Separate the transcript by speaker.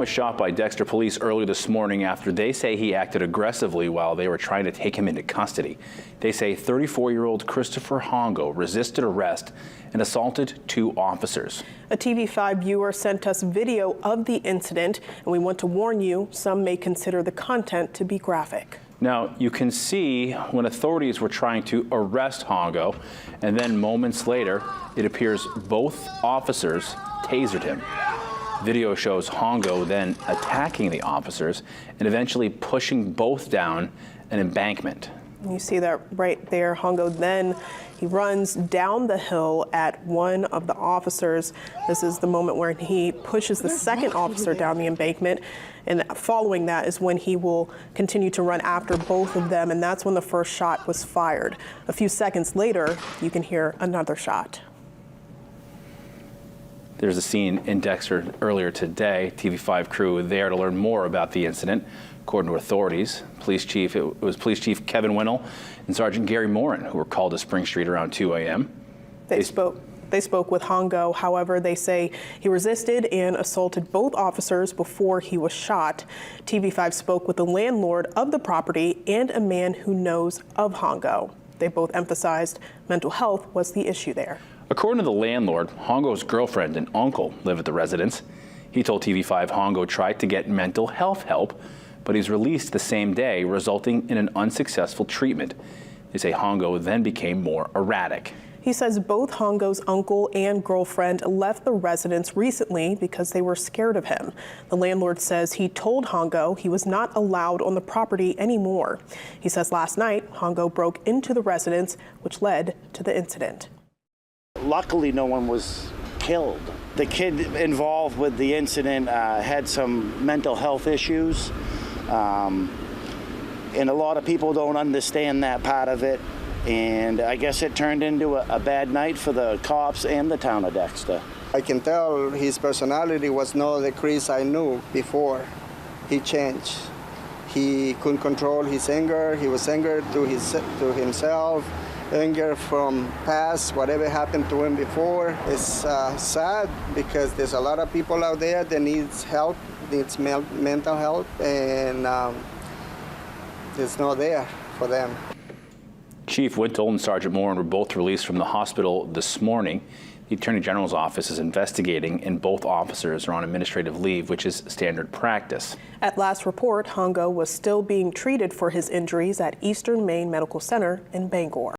Speaker 1: was shot by Dexter police early this morning after they say he acted aggressively while they were trying to take him into custody. They say 34-year-old Christopher Hongo resisted arrest and assaulted 2 officers.
Speaker 2: A TV5 viewer sent us video of the incident, and we want to warn you, some may consider the content to be graphic.
Speaker 1: Now, you can see when authorities were trying to arrest Hongo, and then moments later, it appears both officers tasered him. Video shows Hongo then attacking the officers and eventually pushing both down an embankment.
Speaker 2: You see that right there. Hongo then he runs down the hill at one of the officers. This is the moment where he pushes the second officer down the embankment, and following that is when he will continue to run after both of them, and that's when the first shot was fired. A few seconds later, you can hear another shot.
Speaker 1: There's a scene in Dexter earlier today. TV5 crew there to learn more about the incident. According to authorities, it was Police Chief Kevin Winnell and Sergeant Gary Morin who were called to Spring Street around 2 a.m.
Speaker 2: They spoke with Hongo. However, they say he resisted and assaulted both officers before he was shot. TV5 spoke with the landlord of the property and a man who knows of Hongo. They both emphasized mental health was the issue there.
Speaker 1: According to the landlord, Hongo's girlfriend and uncle live at the residence. He told TV5 Hongo tried to get mental health help, but he's released the same day, resulting in an unsuccessful treatment. They say Hongo then became more erratic.
Speaker 2: He says both Hongo's uncle and girlfriend left the residence recently because they were scared of him. The landlord says he told Hongo he was not allowed on the property anymore. He says last night, Hongo broke into the residence, which led to the incident.
Speaker 3: Luckily, no one was killed. The kid involved with the incident had some mental health issues, and a lot of people don't understand that part of it. And I guess it turned into a bad night for the cops and the town of Dexter.
Speaker 4: I can tell his personality was not the Chris I knew before. He changed. He couldn't control his anger. He was angered to himself. Anger from past, whatever happened to him before. It's sad because there's a lot of people out there that needs help, needs mental help, and it's not there for them.
Speaker 1: Chief Wintle and Sergeant Morin were both released from the hospital this morning. The Attorney General's office is investigating, and both officers are on administrative leave, which is standard practice.
Speaker 2: At last report, Hongo was still being treated for his injuries at Eastern Maine Medical Center in Bangor.